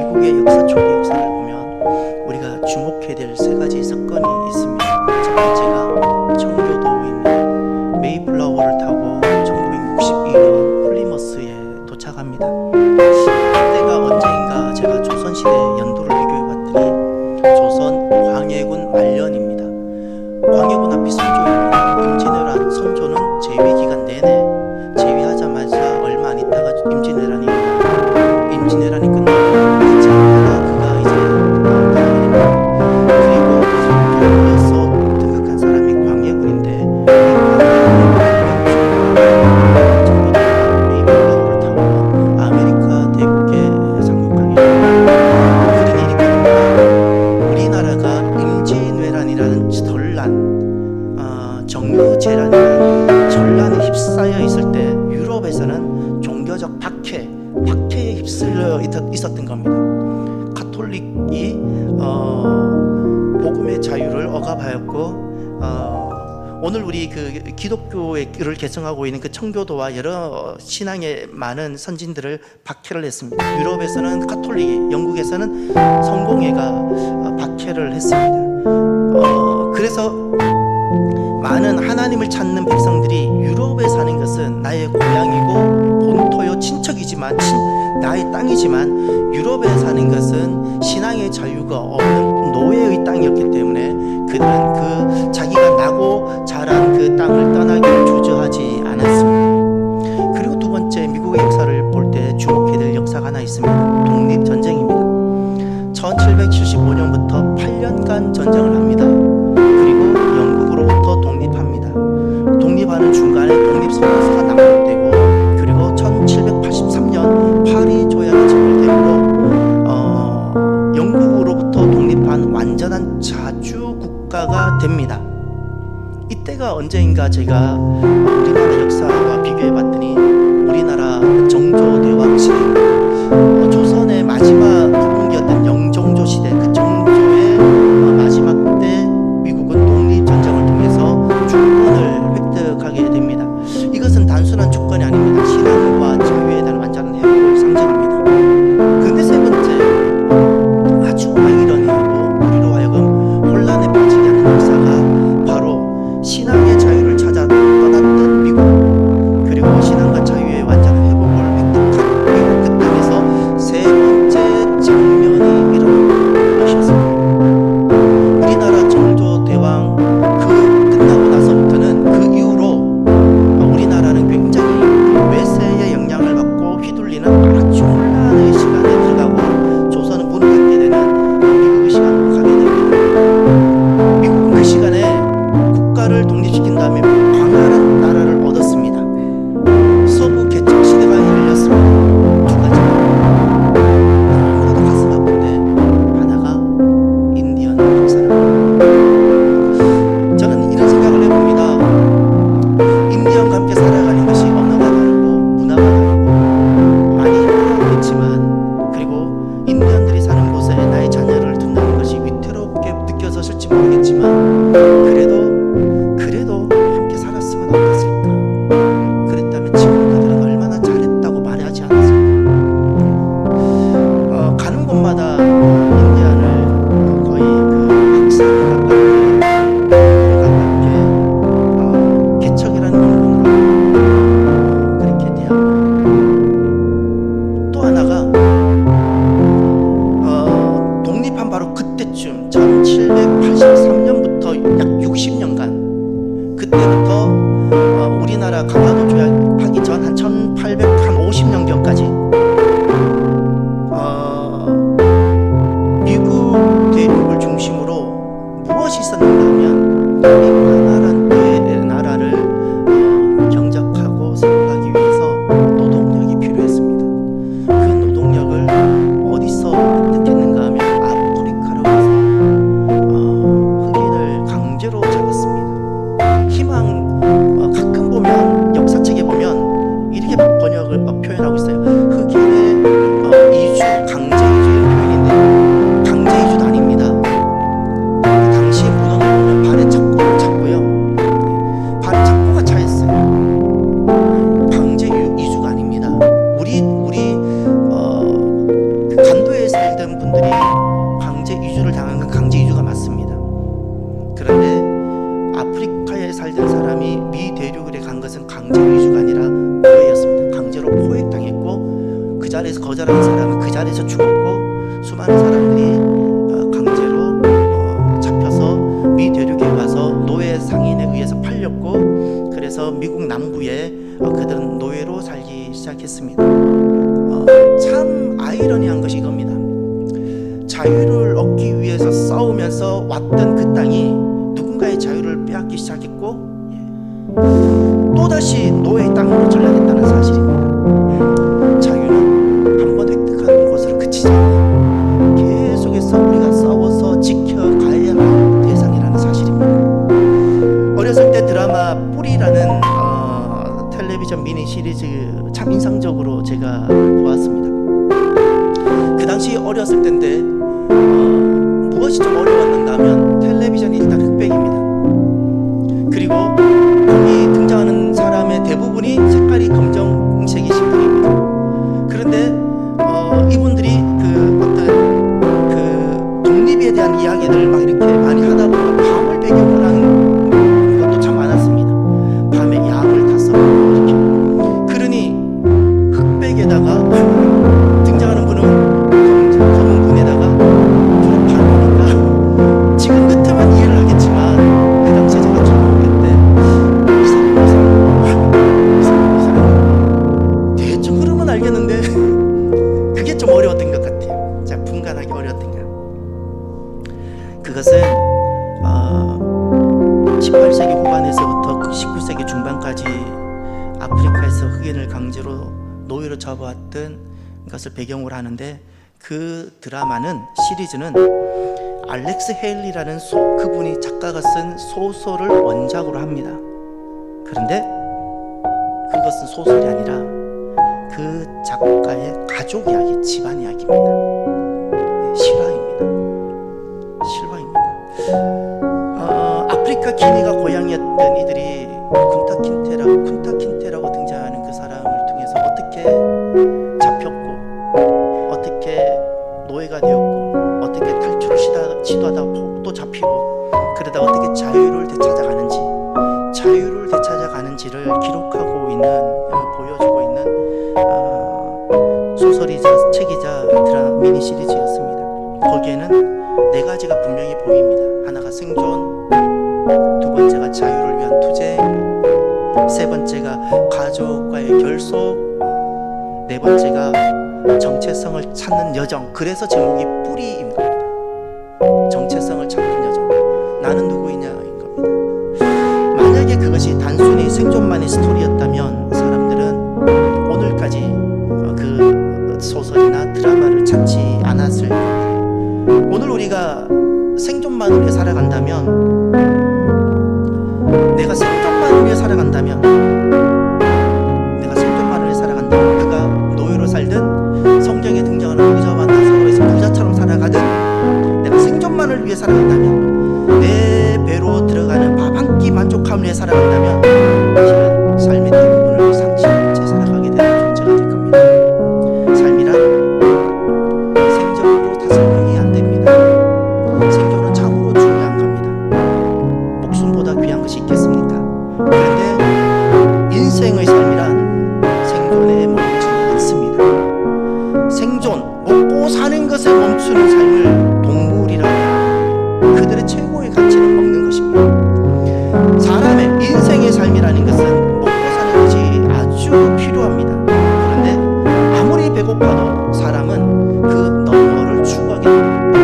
미국의 역사, 초기 역사를 보면 우리가 주목해야 될 세 가지 사건이 있습니다. 첫 번째가 청교도입니다. 메이플라워를 타고 1962년 플리머스에 도착합니다. 그때가 언제인가 제가 조선시대 연도를 비교해봤더니 조선 광해군 말년입니다. 광해군 앞이 선조입니다. 임진왜란 선조는 재위 기간 내내 재위하자마자 얼마 안 있다가 임진왜란이 끝나고 이제 그가 이제 나가게 됩니다. 그리고 선조로서 등극한 사람이 광해군인데 메이플라워를 타고 아메리카 대국에 상륙하게 됩니다. 그런 일이 있거든요. 우리나라가 임진왜란이라는 정유재란이라는 전란에 휩싸여 있을 때 유럽에서는 종교적 박해에 휩쓸려 있었던 겁니다. 가톨릭이 복음의 자유를 억압하였고 오늘 우리 그 기독교를 개성하고 있는 그 청교도와 여러 신앙의 많은 선진들을 박해를 했습니다. 유럽에서는 가톨릭이, 영국에서는 성공회가 박해를 했습니다. 그래서 많은 하나님을 찾는 백성들이 유럽에 사는 것은 나의 고향이고 본토요 친척이지만 나의 땅이지만 유럽에 사는 것은 신앙의 자유가 없는 노예의 땅이었기 때문에 그들은 그 자기가 나고 자란 그 땅을 떠나기를 주저하지 않았습니다. 그리고 두 번째, 미국의 역사를 볼 때 주목해야 될 역사가 하나 있습니다. 독립전쟁입니다. 1775년부터 8년간 전쟁을 합니다. 그리고 영국으로부터 독립합니다. 독립하는 중간에 독립선언서가 낭독되고 그리고 1783년 파리 조약이 체결되므로 영국으로부터 독립한 완전한 자주 국가가 됩니다. 이때가 언제인가 제가 우리나라 역사와 비교해봤더니 우리나라 정조대왕 시대입니다. 조선의 마지막 부분기였던 영종조 시대, 그 정조의 마지막 때 미국은 독립전쟁을 통해서 주권을 획득하게 됩니다. 이것은 단순한 주권이 아닙니다. 신앙과 자유에 대한 완전한 회복을 상징합니다. 근데 세 번째, 아주 아이러니하고 우리로 하여금 혼란에 빠지게 하는 역사가 바로 신앙의 자유를 찾아 떠났던 미국, 그리고 신앙과 자유의 완전한 회복을 획득한 미국 그 땅에서 세 번째 장면이 일어난 것이었습니다. 우리나라 정조대왕 끝나고 나서부터는 그 이후로 우리나라는 굉장히 외세의 영향을 받고 휘둘리는 아주 혼란의 시간에 들어가고 조선은 문을 닫게 되는 미국의 시간으로 가게 됩니다. 미국은 그 시간에 국가를 독립시킨 다음에 광활한 나라를 얻었습니다. 서부 개척 시대가 열렸습니다. 두 가지. 너무나도 가슴 아픈데 하나가 인디언 박사랍니다. 저는 이런 생각을 해봅니다. 인디언과 함께 살아가는 것이 언어가 다르고 문화가 다르고 많이 힘들었겠지만, 그리고 인디언들이 사는 곳에 나의 자녀를 둔다는 것이 위태롭게 느껴졌을지 모르겠지만 그래도 함께 살았으면 어땠을까? 그랬다면 지금 그들은 얼마나 잘했다고 말하지 않았을까? 가는 곳마다 인디안을 거의 그 학살을 가깝게 개척이라는 명분으로 그렇게 대합니다. 또 하나가 독립한 바로 그때쯤 1783년부터 약 60년간, 그때부터 우리나라 강화도 조약하기 전 한 1850년경까지 간도에 살던 분들이 강제 이주를 당한 건 강제 이주가 맞습니다. 그런데 아프리카에 살던 사람이 미 대륙에 간 것은 강제 이주가 아니라 포획이었습니다. 강제로 포획당했고 그 자리에서 거절한 사람은 그 자리에서 죽었고 수많은 사람들이 강제로 잡혀서 미 대륙에 가서 노예 상인에 의해서 팔렸고 그래서 미국 남부에 그들은 노예로 살기 시작했습니다. 참 아이러니한 것이 이겁니다. 자유를 얻기 위해서 싸우면서 왔던 그 땅이 누군가의 자유를 빼앗기 시작했고 또다시 노예의 땅으로 전락했다는 사실입니다. 자유는 한 번 획득한 것으로 그치지 않아요. 계속해서 우리가 싸워서 지켜가야 할 대상이라는 사실입니다. 어렸을 때 드라마 뿌리라는 텔레비전 미니 시리즈 참 인상적으로 제가 보았습니다. 그 당시 어렸을 때인데 무엇이 좀 어려웠는가 하면 텔레비전이 일단 흑백입니다. 그리고 거기 등장하는 사람의 대부분이 색깔이 검정색이신 분입니다. 그런데 이분들이 그 어떤 그 독립에 대한 이야기들을 막 이렇게 많이 하다 보니까 밤을 배경으로 하는 것도 참 많았습니다. 밤에 양을 타서 이렇게 그러니 흑백에다가 등장하는 분은 검은 분에다가 주로 밤이니까 지금 같으면 이해를 하겠지만 그 당시에 제가 초등학교 때 이 사람 대충 흐름은 알겠는데 그게 좀 어려웠던 것 같아요. 자, 분간하기 어려웠던 것. 그것은 18세기 후반에서부터 19세기 중반까지 아프리카에서 흑인을 강제로 노예로 잡아왔던 것을 배경으로 하는데 그 드라마는 시리즈는 알렉스 헤일리라는 그분이 작가가 쓴 소설을 원작으로 합니다. 그런데 그것은 소설이 아니라 그 작가의 가족 이야기, 집안 이야기입니다. 실화입니다. 아프리카 기니가 고향이었던 이들이 쿤타킨테라고 등장하는 그 사람을 통해서 어떻게 잡혔고 어떻게 노예가 되었고 어떻게 탈출을 시도하다가 또 잡히고 그러다 어떻게 자유를 되찾아가는지를 기록하고 있는 보여주고 있는 소설이자 책이자 미니 시리즈였습니다. 거기에는 네 가지가 분명히 보입니다. 하나가 생존, 두 번째가 자유를 위한 투쟁, 세 번째가 가족과의 결속, 네 번째가 정체성을 찾는 여정. 그래서 제목이 뿌리인 겁니다. 정체성을 찾는 여정. 나는 누구이냐인 겁니다. 만약에 그것이 단순히 생존만의 스토리였다면 사람들은 오늘까지 그 소설이나 드라마를 찾지 않았을 겁니다. 오늘 우리가 생존만을 위해 살아간다면, 내가 생존만을 위해 살아간다면 그가 노예로 살든 성경에 등장하는 부자와 나사로에서 부자처럼 살아가든 내가 생존만을 위해 살아간다면 내 배로 들어가는 밥 한 끼 만족함을 위해 살아간다면 사실은 삶의 대부분을 상실한 채 살아가게 되는 존재가 될 겁니다. 삶이란 생존으로 다 설명이 안 됩니다. 생존은 참으로 중요한 겁니다. 목숨보다 귀한 것이 있겠습니까? 그런데 인생의 삶이란 생존에 멈추지 않습니다. 생존, 먹고 사는 것에 멈추는 삶을 동물이라고 합니다. 그들의 최고의 가치는 먹는 것입니다. 사람의 인생의 삶이라는 것은 먹고 사는 것이 아주 필요합니다. 그런데 아무리 배고파도 사람은 그 너머를 추구하게 됩니다.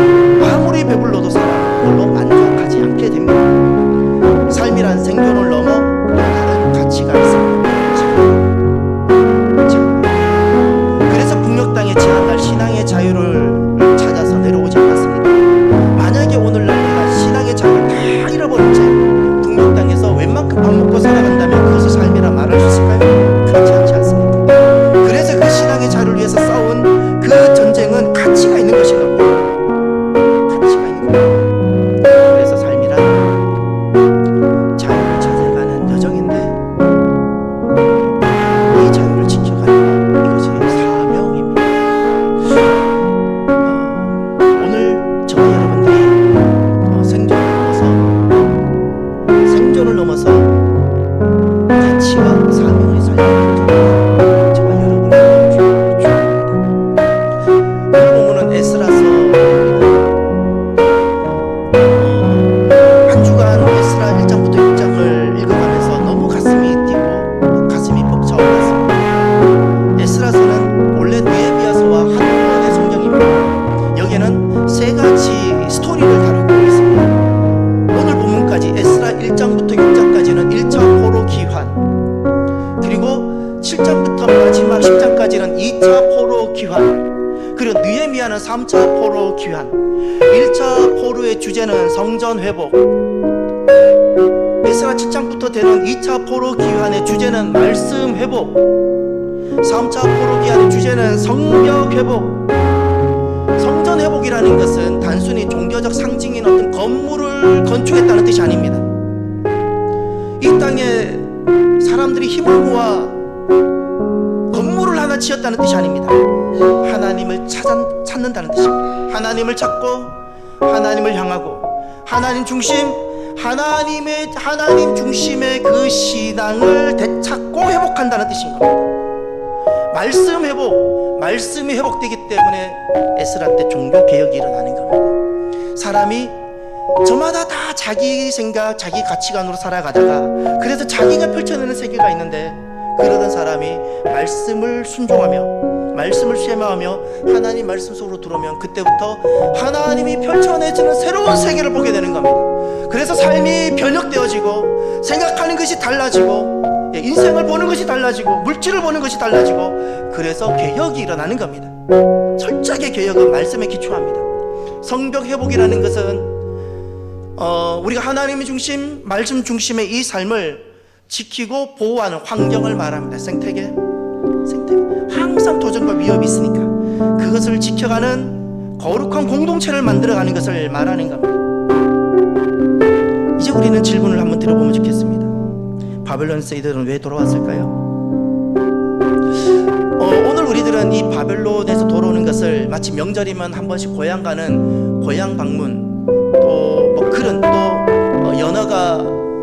아무리 배불러도 사람은 그걸로 만족하지 않게 됩니다. 삶이란 생존을 넘어 또 다른 가치가 있습니다. 그래서 북녘 땅에 지나갈 신앙의 자유를 찾아서 내려오지 않았습니다. 만약에 오늘날 내가 신앙의 자유를 다 잃어버린 채 북녘 땅에서 웬만큼 밥 먹고 살아간다면 그것을 3차 포로 귀환. 1차 포로의 주제는 성전 회복. 에스라 7장부터 되는 2차 포로 귀환의 주제는 말씀 회복. 3차 포로 귀환의 주제는 성벽 회복. 성전 회복이라는 것은 단순히 종교적 상징인 어떤 건물을 건축했다는 뜻이 아닙니다. 이 땅에 사람들이 힘을 모아 건물을 하나 지었다는 뜻이 아닙니다. 하나님을 찾는다는 뜻입니다. 하나님을 찾고 하나님을 향하고 하나님 중심의 그 신앙을 되찾고 회복한다는 뜻인 겁니다. 말씀 회복, 말씀이 회복되기 때문에 에스라 때 종교 개혁이 일어나는 겁니다. 사람이 저마다 다 자기 생각, 자기 가치관으로 살아가다가 그래서 자기가 펼쳐내는 세계가 있는데, 그러던 사람이 말씀을 순종하며 말씀을 수행하며 하나님 말씀 속으로 들어오면 그때부터 하나님이 펼쳐내주는 새로운 세계를 보게 되는 겁니다. 그래서 삶이 변혁되어지고 생각하는 것이 달라지고 인생을 보는 것이 달라지고 물질을 보는 것이 달라지고, 그래서 개혁이 일어나는 겁니다. 철저하게 개혁은 말씀에 기초합니다. 성벽 회복이라는 것은 우리가 하나님 중심, 말씀 중심의 이 삶을 지키고 보호하는 환경을 말합니다. 생태계. 항상 도전과 위협이 있으니까 그것을 지켜가는 거룩한 공동체를 만들어가는 것을 말하는 겁니다. 이제 우리는 질문을 한번 들어보면 좋겠습니다. 바벨론에서 이들은 왜 돌아왔을까요? 오늘 우리들은 이 바벨론에서 돌아오는 것을 마치 명절이면 한 번씩 고향 가는 고향 방문, 또 뭐 그런 또 연어가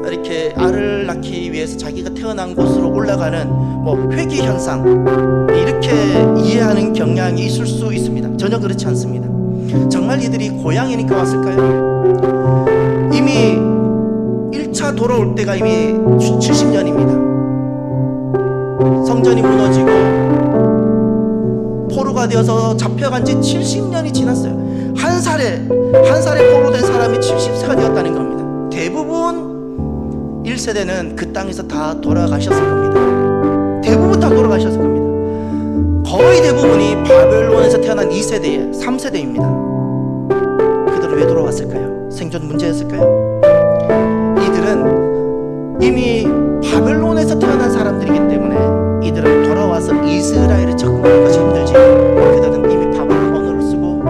이렇게 알을 낳기 위해서 자기가 태어난 곳으로 올라가는 뭐 회귀 현상, 이렇게 이해하는 경향이 있을 수 있습니다. 전혀 그렇지 않습니다. 정말 이들이 고향이니까 왔을까요? 이미 1차 돌아올 때가 이미 70년입니다. 성전이 무너지고 포로가 되어서 잡혀간 지 70년이 지났어요. 한 살에 포로된 사람이 70세가 되었다는 겁니다. 대부분 1세대는 그 땅에서 다 돌아가셨을 겁니다. 대부분 다 돌아가셨을 겁니다. 거의 대부분이 바벨론에서 태어난 2세대, 3세대입니다. 그들은 왜 돌아왔을까요? 생존 문제였을까요? 이들은 이미 바벨론에서 태어난 사람들이기 때문에 이들은 돌아와서 이스라엘에 적응하는 것이 힘들지, 그들은 이미 바벨론 언어를 쓰고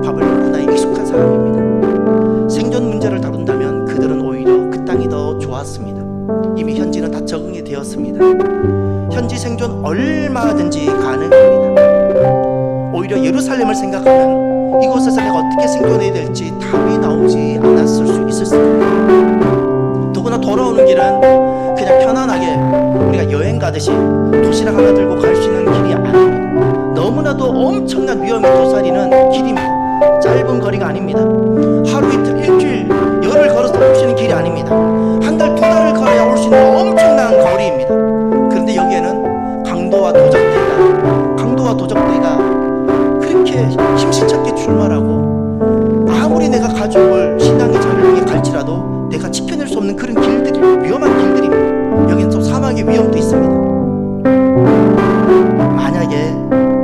바벨론 문화에 익숙한 사람입니다. 생존 문제를 다룬다면 그들은 오히려 그 땅이 더 좋았습니다. 이미 현지는 다 적응이 되었습니다. 현지 생존 얼마든지 가능합니다. 오히려 예루살렘을 생각하면 이곳에서 내가 어떻게 생존해야 될지 답이 나오지 않았을 수 있었을 겁니다. 더구나 돌아오는 길은 그냥 편안하게 우리가 여행 가듯이 도시락 하나 들고 갈 수 있는 길이 아닙니다. 너무나도 엄청난 위험이 도사리는 길입니다. 짧은 거리가 아닙니다. 하루 이틀 일주일 열흘 걸어서 올 수 있는 길이 아닙니다. 한 달 두 달을 걸어야 올 수 있는 엄청난 거리입니다. 그런데 여기에는 강도와 도적대가 그렇게 힘실찮게 출마하고, 아무리 내가 가족을 신앙의 자를 위해 갈지라도 내가 지켜낼 수 없는 그런 길들이, 위험한 길들입니다. 여기는 또 사망의 위험도 있습니다. 만약에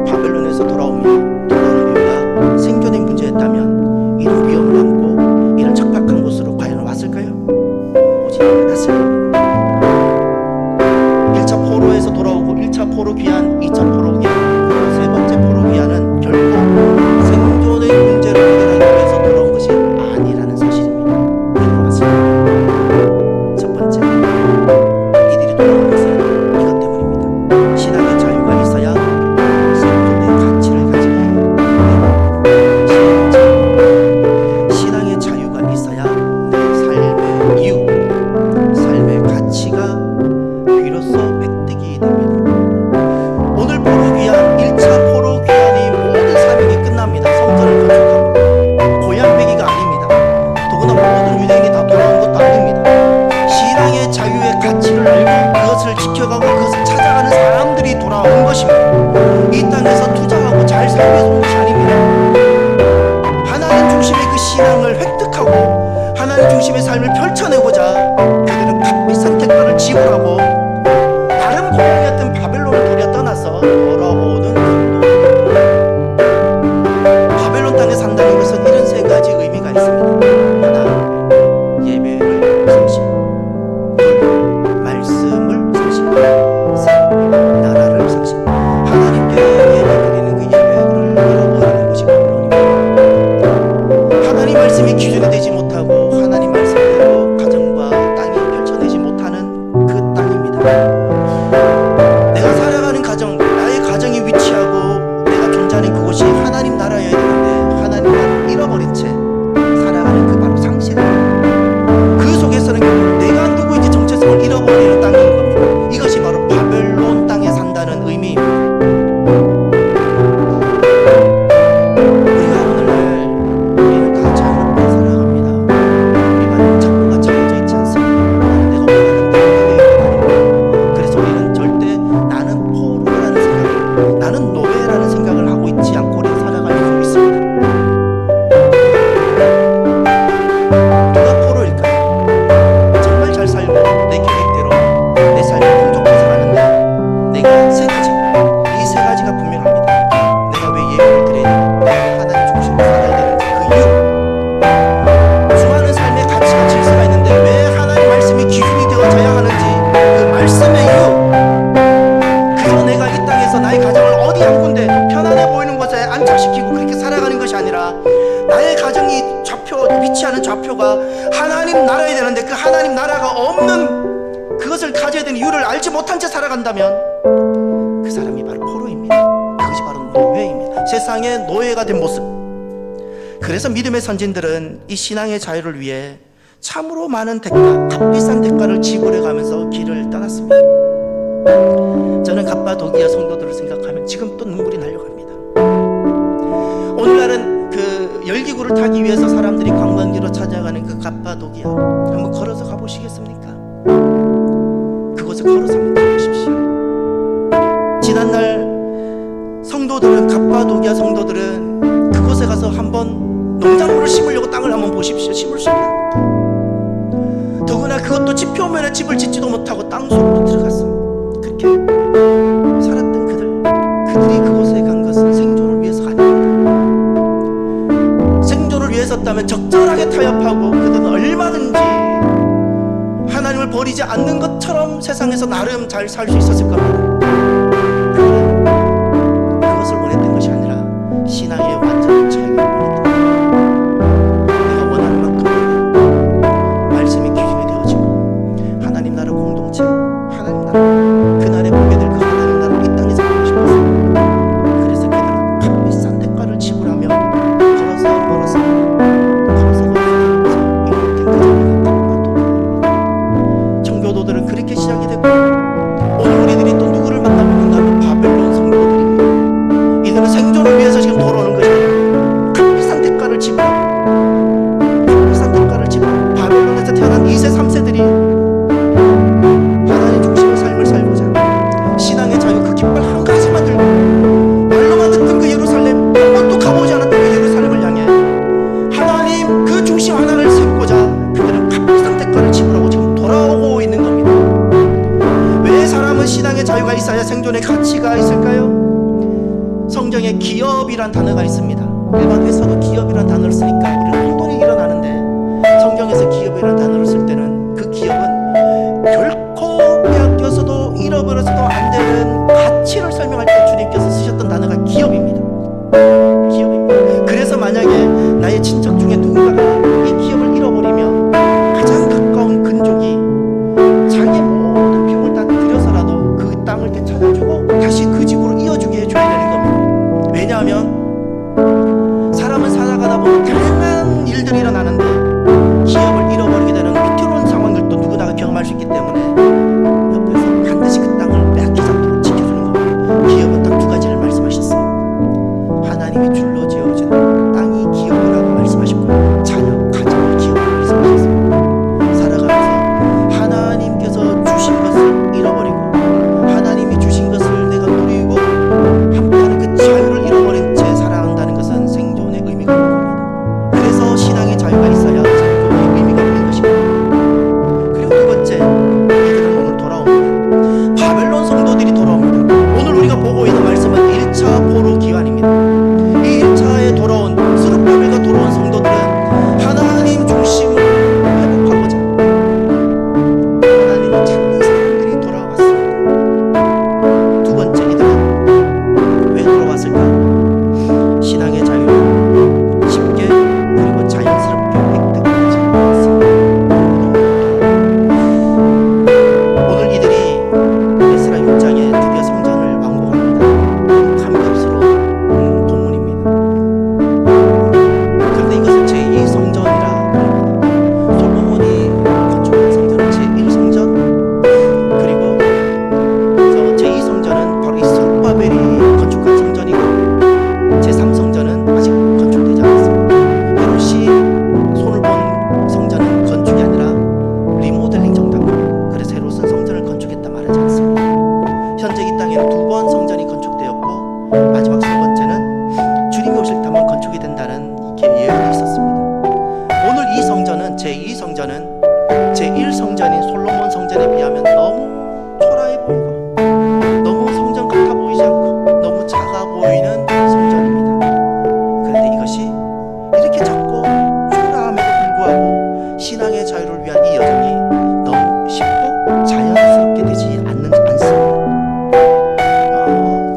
바벨론에서 돌아오는 이유가 생존의 문제였다면 이런 위험을 안고 이런 척박한 곳으로 과연 왔을까요? 오지 않았을 겁니다. 1차 포로에서 돌아오고 1차 포로 귀환, 2차 포로 귀환, 세 번째 포로 귀환은 결코 생존의 문제를 해결하기 위해서 돌아온 것이 아니라는 사실입니다. 왜 돌아왔을까요? 첫 번째, 이들이 돌아온 것은 것이 아니라 나의 가정이 위치하는 좌표가 하나님 나라야 되는데 그 하나님 나라가 없는 그것을 가져야 되는 이유를 알지 못한 채 살아간다면 그 사람이 바로 포로입니다. 그것이 바로 노예입니다. 세상의 노예가 된 모습. 그래서 믿음의 선진들은 이 신앙의 자유를 위해 참으로 많은 대가, 값비싼 대가를 지불해 가면서 길을 떠났습니다. 저는 갑바도기아 성도들을 생각하면 지금 또 눈물이 나려갑니다. 오늘날은 그 열기구를 타기 위해서 사람들이 관광지로 찾아가는 그 갑바도기아 한번 걸어서 가보시겠습니까? 그곳을 걸어서 한번 가보십시오. 지난날 성도들은, 갑바도기아 성도들은 그곳에 가서 한번 농작물을 심으려고 땅을 한번 보십시오. 심을 수 있는, 더구나 그것도 집 표면에 집을 짓지도 못하고 땅속으로 들어갔어. 그렇게 살았던 그들이 그곳에 간 것은 생존을 위해서가 아닙니다. 생존을 위해서였다면 적절하게 타협하고 그들은 얼마든지 하나님을 버리지 않는 것처럼 세상에서 나름 잘 살 수 있었을 겁니다. 그것을 원했던 것이 아니라 신앙의 완전한 자유를 원했던 겁니다. 내가 원하는 만큼 말씀이 기준이 되어지고 하나님 나라 공동체, 하나님 나라, 그날에 보게 될 그 하나님 나라를 이 땅에서 보고 싶었습니다. 그래서 그들은 값비싼 대가를 지불하며 걸어서 이렇게 그 자리가 갑바도기아입니다. 청교도들은 그렇게 시작이 됐고, 오늘 우리들이 또 누구를 만나고 있는가 하면 바벨론 성도들입니다. 이들은 생존을 위해서 지금 돌아오는 것이에요. 값비싼 대가를 지불하고 바벨론에서 태어난 2세 3세들이 하나님 중심의 삶을 살고자 신앙의 자유 그 깃발 한 가지만 들고 말로만 듣던 그 예루살렘, 한 번도 가보지 않았던 그 예루살렘을 향해 하나님 그 중심 하나를 세우고자 그들은 값비싼 대가를 지불하고 지금 돌아오고 있는 겁니다. 왜 사람은 신앙의 자유가 있어야 생존의 가치가 있을까요? 성경에 기업이란 단어가 있습니다. 일반 회사도 기업이란 단어를 쓰니까 우리는 혼돈이 일어나는데, 성경에서 기업이란 단어를 쓸 때는 그 기업은 결코 빼앗겨서도 잃어버려서도 안 되는 가치를 설명할 때 주님께서 쓰셨던 단어가 기업입니다. 그래서 만약에 나의 친척 중에 누군가가 이 기업을 잃어버리면 가장 가까운 근족이 자기의 모든 비용을 다 들여서라도 그 땅을 되찾아주고 다시 그 집으로 이어주게 해줘야 되는 겁니다. 왜냐하면 사람은 살아가다 보면 다양한 일들이 일어나는데 기업을 잃어버리게 되는 위태로운 상황들도 누구나가 경험할 수 있기 때문에 옆에서 반드시 그 땅을 빼앗기지 않도록 지켜주는 겁니다. 기업은 딱 두 가지를 말씀하셨어요. 하나님이 줄로 지어주는 땅이 기업이라고 말씀하셨고, 자녀, 가정을 기업으로 말씀하셨습니다. 살아가면서 하나님께서 주신 것을 잃어버리고 하나님이 주신 것을 내가 누리고 함께하는 그 자유를 잃어버린 채 살아간다는 것은 생존의 의미가 있는 겁니다. 그래서 신앙의 자유가 있어야 생존의 의미가 있는 것입니다. 그리고 두 번째, 이들은 오늘 돌아옵니다. 바벨론 성도들이 돌아옵니다. 오늘 우리가 보고 있는 말씀은 1차 포로 기환입니다. 이 1차에 돌아온 스룹바벨과 돌아온 성도들은 하나님 중심을 회복하고자 하나님을 찾는 사람들이 돌아왔습니다. 두 번째, 이들은 왜 돌아왔을까? 신앙의 자유를 쉽게 그리고 자연스럽게 획득하지 않았습니다. 오늘 이들이 에스라 6장에 드디어 성전을 완공합니다. 감격스러운 본문입니다. 그런데 이것은 제2성전이라 합니다. 솔로몬이 건축한 성전은 제1성전, 그리고 제2성전은 바로 이 스룹바벨이 건축한 성전이고, 제3성전은 아직 건축되지 않았습니다. 헤롯이 손을 본 성전은 건축이 아니라 리모델링 정도입니다. 그래서 헤롯은 성전을 건축했다 말하지 않습니다. 현재 이 땅에는 2번 성전이 건축되었고, 마지막 세 번째는 주님이 오실 때 한번 건축이 된다는 이게 예언이 있었습니다. 오늘 이 성전은, 제2성전은 제1성전인 솔로몬 성전에 비하면 너무 초라해 보이고 너무 성전 같아 보이지 않고 너무 작아 보이는 성전입니다. 그런데 이것이 이렇게 작고 초라함에도 불구하고 신앙의 자유를 위한 이 여정이 너무 쉽고 자연스럽게 되지 않습니다.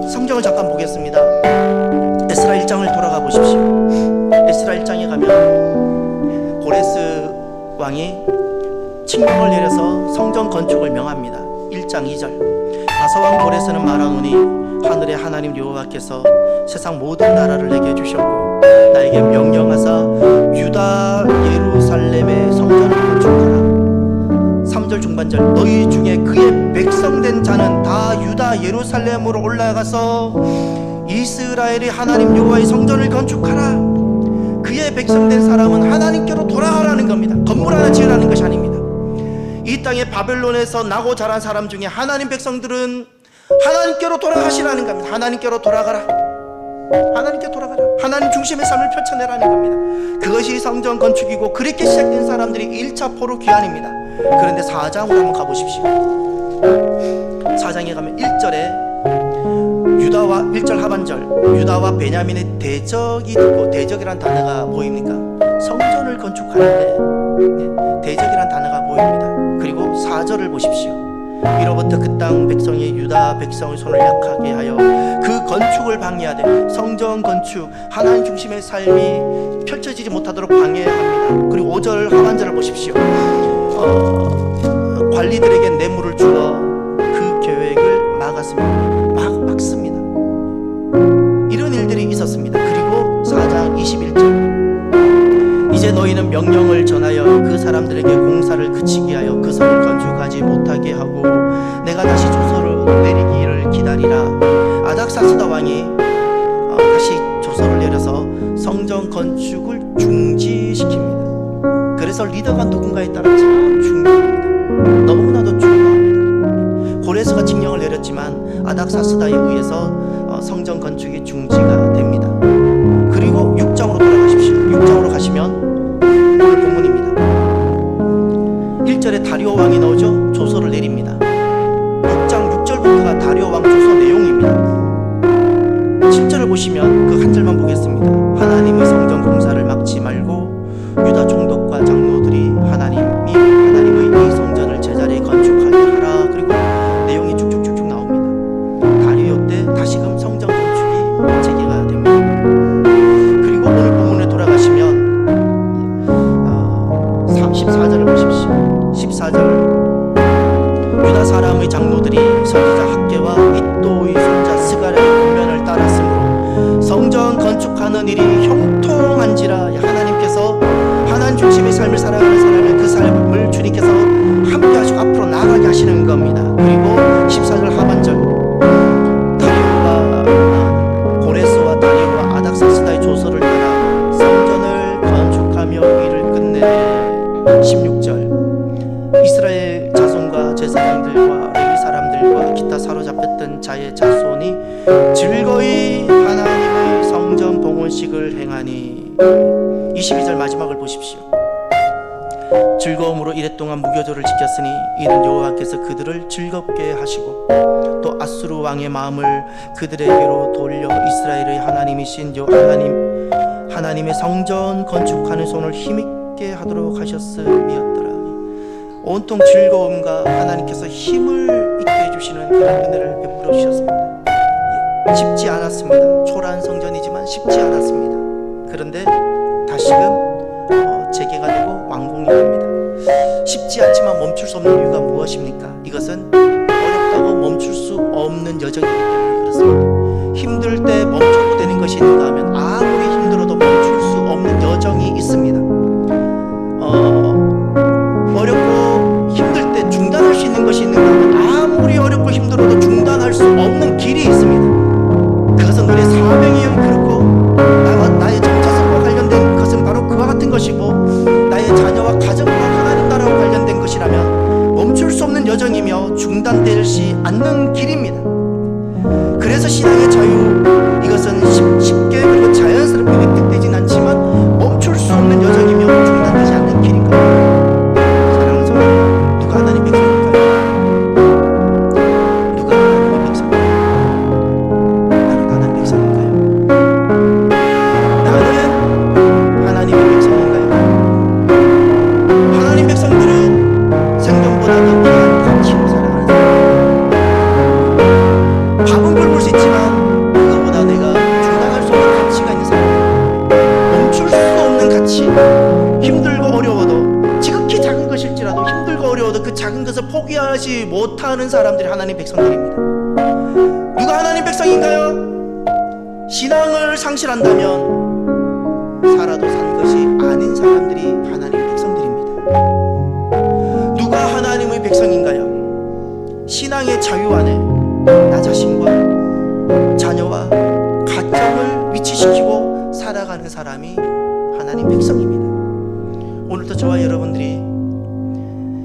성경을 잠깐 보겠습니다. 에스라 1장을 돌아가 보십시오. 왕이 칙령을 내려서 성전 건축을 명합니다. 1장 2절 다사왕 고레스는 말하노니 하늘의 하나님 여호와께서 세상 모든 나라를 내게 주셨고 나에게 명령하사 유다 예루살렘의 성전을 건축하라. 3절 중반절 너희 중에 그의 백성된 자는 다 유다 예루살렘으로 올라가서 이스라엘의 하나님 여호와의 성전을 건축하라. 그의 백성된 사람은 하나님께로 돌아가라는 겁니다. 건물 하나 지으라는 것이 아닙니다. 이 땅에 바벨론에서 나고 자란 사람 중에 하나님 백성들은 하나님께로 돌아가시라는 겁니다. 하나님께로 돌아가라. 하나님께 돌아가라. 하나님 중심의 삶을 펼쳐내라는 겁니다. 그것이 성전 건축이고 그렇게 시작된 사람들이 1차 포로 귀환입니다. 그런데 4장으로 한번 가보십시오. 4장에 가면 1절에 유다와 1절 하반절 유다와 베냐민의 대적이 있고 대적이란 단어가 보입니까? 성전을 건축하는데 대적이란 단어가 보입니다. 그리고 4절을 보십시오. 이로부터 그 땅 백성이 유다 백성의 손을 약하게 하여 그 건축을 방해하되 성전 건축 하나님 중심의 삶이 펼쳐지지 못하도록 방해합니다. 그리고 5절 하반절을 보십시오. 관리들에게 뇌물을 주어 그 계획을 막습니다. 이런 일들이 있었습니다. 그리고 4장 21절 이제 너희는 명령을 전하여 그 사람들에게 공사를 그치게 하여 그 성을 건축하지 못하게 하고 내가 다시 조서를 내리기를 기다리라. 아닥사스다 왕이 다시 조서를 내려서 성전 건축을 중지시킵니다. 그래서 리더가 누군가에 따라 참 중요합니다. 너무나도 중요합니다. 고레스가 칙령을 내렸지만 아닥사스다에 의해서 성전 건축이 중지가 됩니다. 그리고 6장으로 돌아가십시오. 6장으로 가시면 오늘 본문입니다. 1절에 다리오 왕이 나오죠. 조서를 내립니다. 6장 6절부터가 다리오 왕 조서 내용입니다. 7절을 보시면 그 한 절만 보겠습니다. 하나님의 성전 공사를 막지 말고 유다 총독과 장로들이 하나님의 이 성전을 제자리에 건축하게 하라. 그리고 내용이 쭉쭉쭉쭉 나옵니다. 다리오 때 다시금 성전 건축이 재개가 됩니다. 그리고 오늘 본문에 돌아가시면 14절을 보십시오. 14절 유다 사람의 장로들이 선지자 학개와 이또의 손자 스가랴의 권면을 따랐으므로 성전 건축하는 일이 형통한지라. 하나님께서 하나님 중심의 삶을 살아가는 사람을 그 삶을 주님께서 함께 하시고 앞으로 나아가게 하시는 겁니다. 그리고 14절 하반절 고레스와 다리오와 아닥사스다의 조서를 따라 성전을 건축하며 일을 끝내되 16절 이스라엘 자손과 제사장들과 레위 사람들과 기타 사로잡혔던 자의 자손이 즐거이 하나님의 성전 봉헌식을 행하니. 22절 마지막을 보십시오. 즐거움으로 이랫동안 무교절을 지켰으니 이는 여호와께서 그들을 즐겁게 하시고 또 아수르 왕의 마음을 그들에게로 돌려 이스라엘의 하나님이신 하나님의 성전 건축하는 손을 힘있게 하도록 하셨음이었더라. 온통 즐거움과 하나님께서 힘을 있게 해주시는 그런 은혜를 베풀어 주셨습니다. 쉽지 않았습니다. 초라한 성전이지만 쉽지 않았습니다. 그런데 다시금 재개가 되고 완공이 됩니다. 쉽지 않지만 멈출 수 없는 이유가 무엇입니까? 이것은 어렵다고 멈출 수 없는 여정이기 때문에 그렇습니다. 힘들 때 멈춰도 되는 것이 있는가 하면 아무리 힘들어도 멈출 수 없는 여정이 있습니다. 어렵고 힘들 때 중단할 수 있는 것이 있는가 하면 아무리 어렵고 힘들어도 중단할 수 없는 길이 있습니다. 그것은 우리의 사명이요 그렇고 나의 정체성과 관련된 것은 바로 그와 같은 것이고 나의 자녀와 가정과 하나님 나라와 관련된 것이라면 멈출 수 없는 여정이며 중단되지 않는 길입니다. 그래서 신앙의 자유 이것은 쉽게 그리고 자연스럽게 획득되진 않지만 멈출 수 없는 여정이며 중단되지 않는 길인 겁니다. 사랑하는 성도, 누가 하나님 백성일까요? 누가 하나님의 백성일까요? 나는 하나님 백성인가요? 나는 하나님의 백성인가요? 하나님 백성들은 생명보다도 귀한 가치로 살아가는 사람. 밥은 굶을 수 있지만 그거보다 내가 중단할 수 없는 가치가 있는 사람. 멈출 수 없는 가치. 힘들고 어려워도 지극히 것일지라도 힘들고 어려워도 그 작은 것을 포기하지 못하는 사람들이 하나님 백성들입니다. 누가 하나님 백성인가요? 신앙을 상실한다면 살아도 산 것이 아닌 사람들이 하나님 백성들입니다. 누가 하나님의 백성인가요? 신앙의 자유 안에 나 자신과 자녀와 가정을 위치시키고 살아가는 사람이 하나님 백성입니다. 오늘도 저와 여러분들이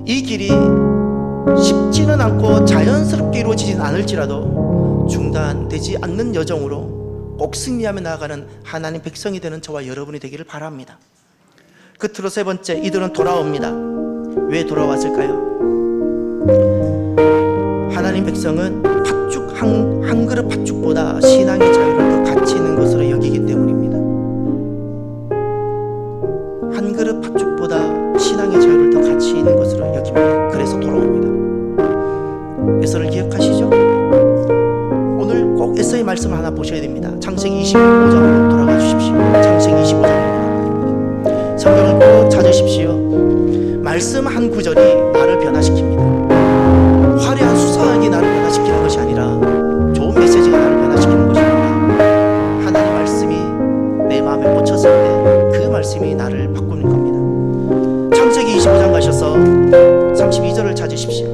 이 길이 쉽지는 않고 자연스럽게 이루어지진 않을지라도 중단되지 않는 여정으로 꼭 승리하며 나아가는 하나님 백성이 되는 저와 여러분이 되기를 바랍니다. 끝으로 세 번째, 이들은 돌아옵니다. 왜 돌아왔을까요? 하나님 백성은 팥죽 한 그릇 팥죽보다 신앙의 자유를 더 가치 있는 것으로 여기기 때문입니다. 한 그릇 팥죽보다 신앙의 자유를 더 가치 있는 것으로 여깁니다. 그래서 돌아옵니다. 에서를 기억하시죠? 오늘 꼭 에서의 말씀 하나 보셔야 됩니다. 창세기 25장으로 돌아가 주십시오. 창세기 25장입니다. 성경을 꼭 찾으십시오. 말씀 한 구절이 나를 변화시킵니다. 화려한 수사하게 나를 변화시키는 것이 아니라 좋은 메시지가 나를 변화시키는 것입니다. 하나님 말씀이 내 마음에 꽂혔을 때 그 말씀이 나를 바꾸는 겁니다. 창세기 25장 가셔서 32절을 찾으십시오.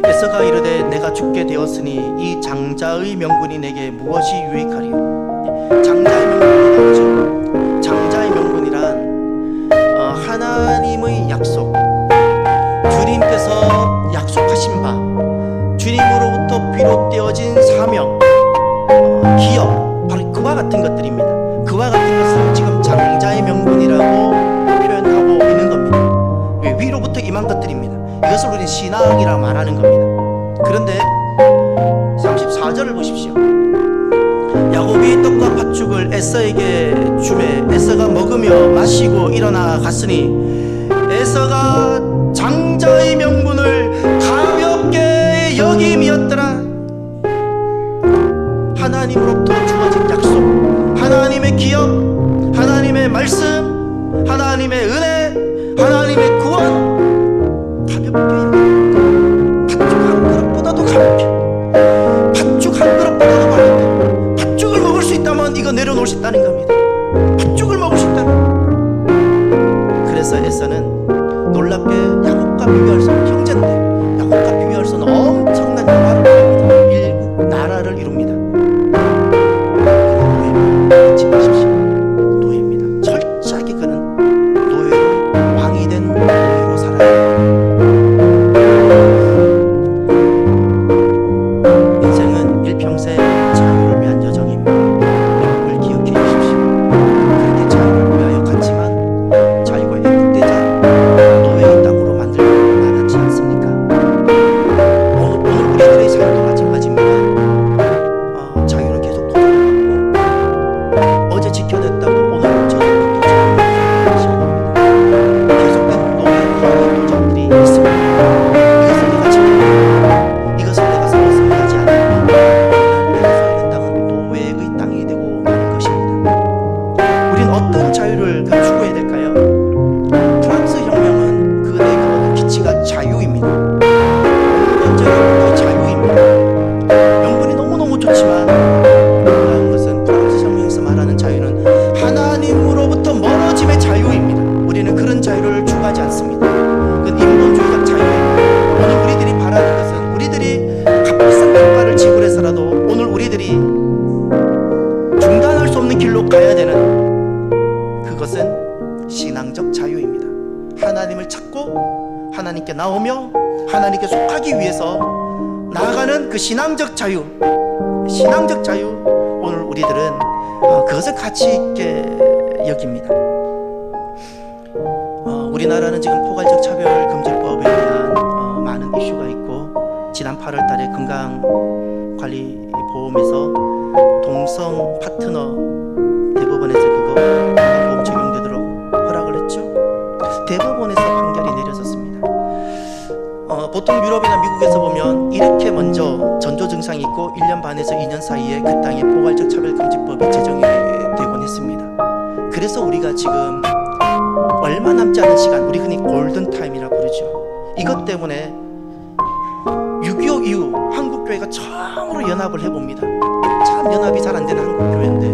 에서가 이르되 내가 죽게 되었으니 이 장자의 명분이 내게 무엇이 유익하리요? 장자의 명분이 나오죠. 장자의 명분이란 하나님의 약속, 주님께서 약속하신 바, 주님으로부터 비롯되어진 사명, 기업, 바로 그와 같은 것들입니다. 그와 같은 것을 지금 장자의 명분이라고 표현하고 있는 겁니다. 위로부터 임한 것들입니다. 이것을 우리는 신앙이라고 말하는 겁니다. 그런데 34절을 보십시오. 야곱이 떡과 팥죽을 에서에게 주매 에서가 먹으며 마시고 일어나 갔으니 에서가 장자의 명분을 가볍게 여김이었더라. 하나님으로부터 주어진 약속, 하나님의 기업, 하나님의 말씀, 하나님의 은혜, 하나님의 구원 가볍게 팥죽 한 그릇보다도 가볍게, 팥죽 한 그릇보다도 가볍게. 팥죽을 먹을 수 있다면 이거 내려놓을 수 있다는 겁니다. 팥죽을 먹을 수 있다는. 그래서 에서는 놀랍게 야곱과 비교할 수 없는 형제인데 야곱과 비교할 수 없는 엄청난 영화를 이룹니다. 일국 나라를 이룹니다. 잊지 마십시오. 노예입니다. 철저하게 그는 노예로, 왕이 된 노예로 살아요. 인생은 일평생 자유를 위한 여정입니다. 이걸 기억해 주십시오. 그렇게 자유를 위하여 갔지만 자유가 애국되자 노예의 땅으로 만들고 나가지 않습니까? 오늘 우리들의 삶도 마찬가지입니다. 자유는 계속 도전을 받고 어제 지켜냈다고 오늘 저녁도 도전을 하시는 겁니다. 계속된 노예의 도전들이 있습니다. 이것을 내가 지켜내고 이것을 내가 살았으면 하지 않으면 내가 살는 땅은 노예의 땅이 되고 마는 것입니다. 우린 어떤 자유를 추구해야 될까요? 프랑스 혁명은 그 내가 기치가 자유입니다. 번째로 자유입니다. 명분이 너무너무 좋지만 놀라운 것은 프랑스 혁명에서 말하는 자유는 하나님으로부터 멀어짐의 자유입니다. 우리는 그런 자유를 추구하지 않습니다. 그건 인본주의적 자유입니다. 오늘 우리들이 바라는 것은 우리들이 값비싼 단가를 지불해서라도 오늘 우리들이 중단할 수 없는 길로 가야 되는 그것은 신앙적 자유입니다. 하나님을 찾고 하나님께 나오며 하나님께 속하기 위해서 나아가는 그 신앙적 자유, 신앙적 자유, 오늘 우리들은 그것을 가치 있게 여깁니다. 우리나라는 지금 포괄적 차별금지법에 대한 많은 이슈가 있고 지난 8월 달에 건강관리보험에서 동성 파트너 대법원에서 그거 건강보험 적용되도록 허락을 했죠. 대법원에서 판결이 내려졌습니다. 보통 유럽이나 미국에서 보면 이렇게 먼저 전조 증상이 있고 1년 반에서 2년 사이에 그 땅에 포괄적 차별금지법이 제정이 되곤 했습니다. 그래서 우리가 지금 얼마 남지 않은 시간, 우리 흔히 골든타임이라고 부르죠. 이것 때문에 6.25 이후 한국교회가 처음으로 연합을 해봅니다. 참 연합이 잘 안 되는 한국교회인데,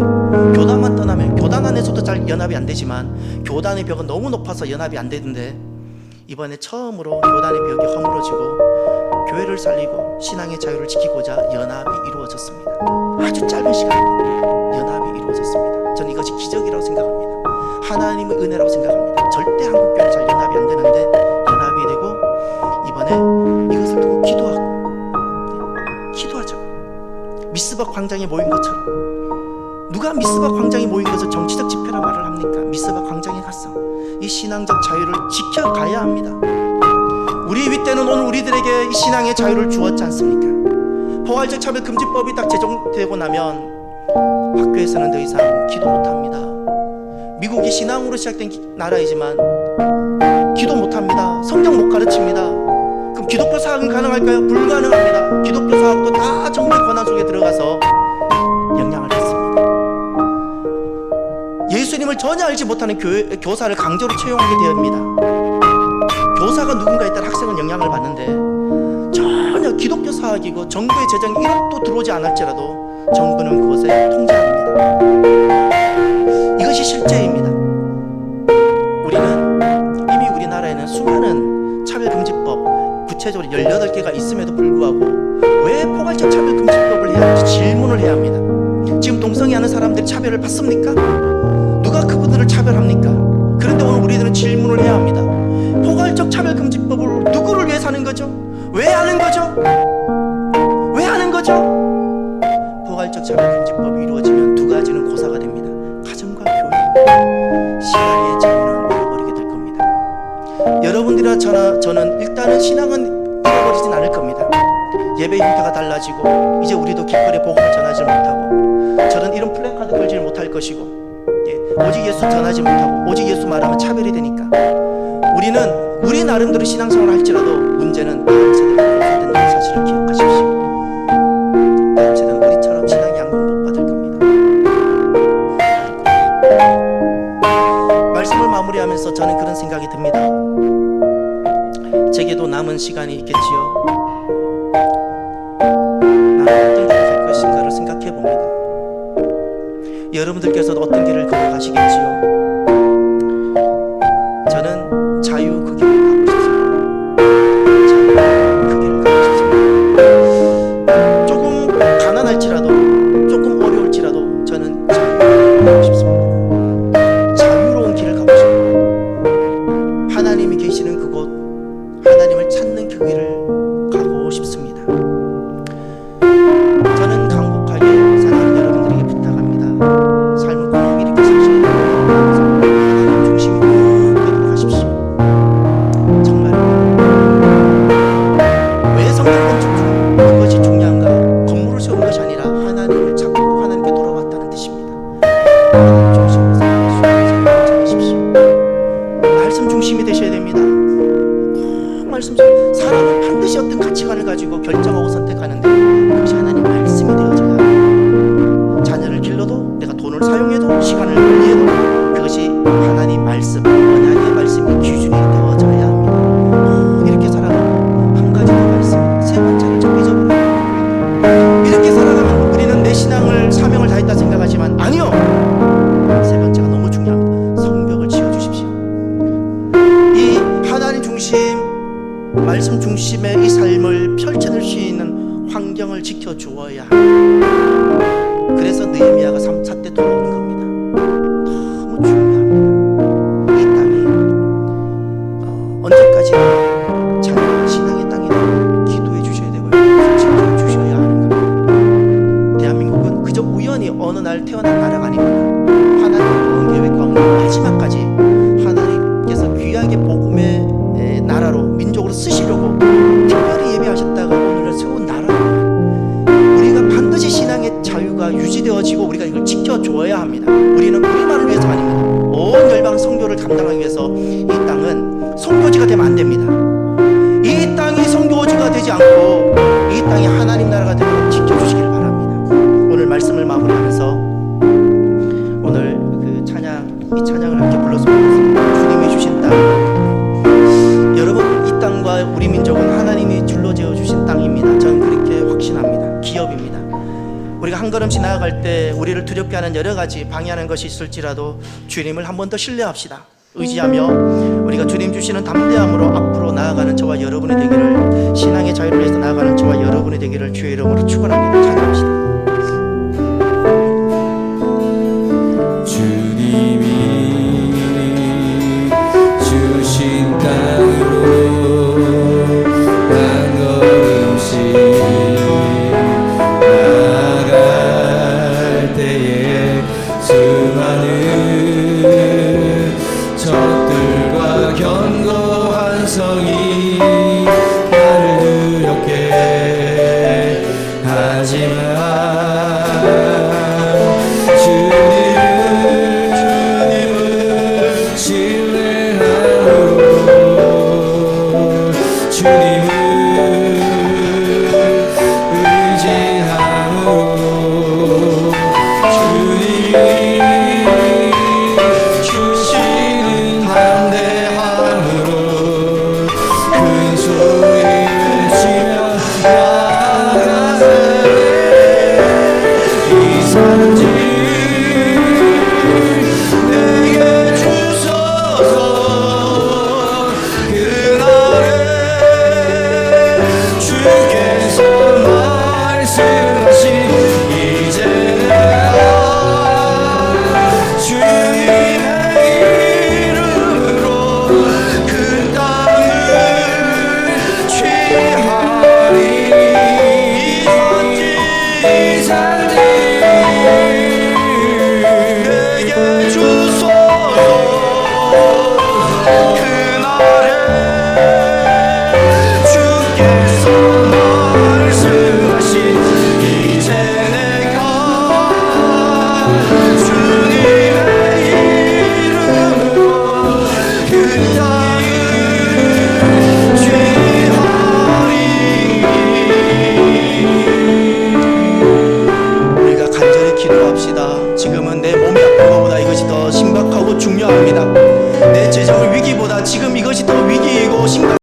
교단만 떠나면, 교단 안에서도 잘 연합이 안 되지만 교단의 벽은 너무 높아서 연합이 안 되는데, 이번에 처음으로 교단의 벽이 허물어지고 교회를 살리고 신앙의 자유를 지키고자 연합이 이루어졌습니다. 아주 짧은 시간에 연합이 이루어졌습니다. 저는 이것이 기적이라고 생각합니다. 하나님의 은혜라고 생각합니다. 절대 한국교회는 잘 연합이 안 되는데 연합이 되고, 이번에 이것을 두고 기도하자고. 미스바 광장에 모인 것처럼, 누가 미스바 광장에 모인 것을 정치적 집회라 말을 합니까? 미스바 광장에 가서 이 신앙적 자유를 지켜가야 합니다. 우리 윗대는 오늘 우리들에게 이 신앙의 자유를 주었지 않습니까? 포괄적 차별금지법이 딱 제정되고 나면 학교에서는 더 이상 기도 못합니다. 미국이 신앙으로 시작된 나라이지만 기도 못합니다. 성경 못 가르칩니다. 그럼 기독교 사학은 가능할까요? 불가능합니다. 기독교 사학도 다 정부의 권한 속에 들어가서 영향을 받습니다. 예수님을 전혀 알지 못하는 교사를 강제로 채용하게 됩니다. 교사가 누군가에 따라 학생은 영향을 받는데, 전혀 기독교 사학이고 정부의 재정이 1억도 들어오지 않을지라도 정부는 그것에 통제합니다. 이것이 실제입니다. 우리는 이미 우리나라에는 수많은 차별금지법, 구체적으로 18개가 있음에도 불구하고 왜 포괄적 차별금지법을 해야 하는지 질문을 해야 합니다. 지금 동성애하는 사람들이 차별을 받습니까? 누가 그분들을 차별합니까? 그런데 오늘 우리들은 질문을 해야 합니다. 포괄적 차별금지법을 누구를 위해 사는 거죠? 왜 하는 거죠? 왜 하는 거죠? 포괄적 차별금지법이 이루어지면 두 가지는 고사가 됩니다. 가정과 교회, 신앙의 자유는 잃어버리게 될 겁니다. 여러분들이나 저는 일단은 신앙은 잃어버리진 않을 겁니다. 예배 형태가 달라지고 이제 우리도 길거리에 복음을 전하지 못하고, 저는 이런 플래카드 걸지 못할 것이고, 오직 예수 전하지 못하고 오직 예수 말하면 차별이 되니까 우리는 우리 나름대로 신앙생활을 할지라도 문제는 다음 세대가 교사된다는 사실을 기억하십시오. 다음 세대는 우리처럼 신앙의 양육을 못 받을 겁니다. 말씀을 마무리하면서 저는 그런 생각이 듭니다. 제게도 남은 시간이 있겠지요. 나는 어떤 길을 갈 것인가를 생각해 봅니다. 여러분들께서도 어떤 길을 걸어가시겠지요? 저는 자유 그 길을 가고 싶습니다. 자유 그 길을 가고 싶습니다. 조금 가난할지라도, 조금 어려울지라도 저는 자유를 가고 싶습니다. 자유로운 길을 가고 싶습니다. 하나님이 계시는 그곳, 하나님을 찾는 그 길을 가고 싶습니다. 저는 강곡하게 사랑하는 여러분들에게 부탁합니다. 삶을 꼭 이렇게 사시고 하나님 중심이 꼭 되도록 하십시오. 정말 왜 성경 건축 그것이 중요한가? 건물을 세운 것이 아니라 하나님을 찾고 하나님께 돌아왔다는 뜻입니다. 하나님 중심으로 살아가십시오. 말씀 중심이 되셔야 됩니다. 꼭 말씀 중심. 사람은 반드시 어떤 가치관을 가지고 결정하고 선택하는데 그것이 하나님 말씀이 되어져야 합니다. 자녀를 길러도, 내가 돈을 사용해도, 시간을 관리해도 그것이 하나님 말씀, 언약의 말씀이 기준이 되어져야 합니다. 이렇게 살아가면 한 가지 더 말씀, 세 번째를 좀 잊어버려요. 이렇게 살아가면 우리는 내 신앙을, 사명을 다했다 생각하지만 아니요, 세 번째가 너무 중요합니다. 성벽을 지어주십시오. 이 하나님 중심, 말씀 중심의 이 삶을 펼쳐낼 수 있는 환경을 지켜주어야 합니다. 그래서 느헤미야가 3차 때 돌아오는 겁니다. 너무 중요합니다. 이 땅이 언제까지나 자유와 신앙의 땅이라고 기도해 주셔야 되고요. 지켜해 주셔야 하는 겁니다. 대한민국은 그저 우연히 어느 날 태어난 나라가 아닙니다. 하나님의 계획 가운데 마지막까지 하나님께서 귀하게 복음의 나라로, 민족으로 쓰시려고 특별히 예배하셨다가 오늘을 세운 나라입니다. 우리가 반드시 신앙의 자유가 유지되어지고 우리가 이걸 지켜줘야 합니다. 우리는 우리만을 위해서 아닙니다. 온 열방 선교를 감당하기 위해서 이 땅은 선교지가 되면 안 됩니다. 이 땅이 선교지가 되지 않고 이 땅이 하나님 나라가 되도록 지켜주시길 바랍니다. 오늘 말씀을 마무리하면서 오늘 이 찬양을 함께 불렀으면 좋겠습니다. 주님이 주신 걸음씩 나아갈 때 우리를 두렵게 하는 여러 가지 방해하는 것이 있을지라도 주님을 한 번 더 신뢰합시다. 의지하며 우리가 주님 주시는 담대함으로 앞으로 나아가는 저와 여러분이 되기를, 신앙의 자유를 위해서 나아가는 저와 여러분이 되기를 주의 이름으로 축원합니다. 찬양합시다. 주님이 주신 땅으로 한 걸음씩 나아갈 때에 수많은 적들과 견고한 성이 나를 두렵게 하지만 주님을 신뢰함으로 주님을 의지함으로 주님이 주시는 담대함으로 큰 소리 외치며 나아가세. 이 산지 내게 주소서. 그날에 주께서 말씀하신 이제 내가 주님의 이름으로 그 땅을 취하리. 이 산지 내게 주소서. 그날에 주께서 말씀하신 이제 내가 주님의 이름으로 그 땅을 취하리. 우리가 간절히 기도합시다. 지금은 내 몸이 아픈 것보다 이것이 더 심각하고 중요합니다. 내 재정 위기보다 지금 이것이 더 위기이고 심각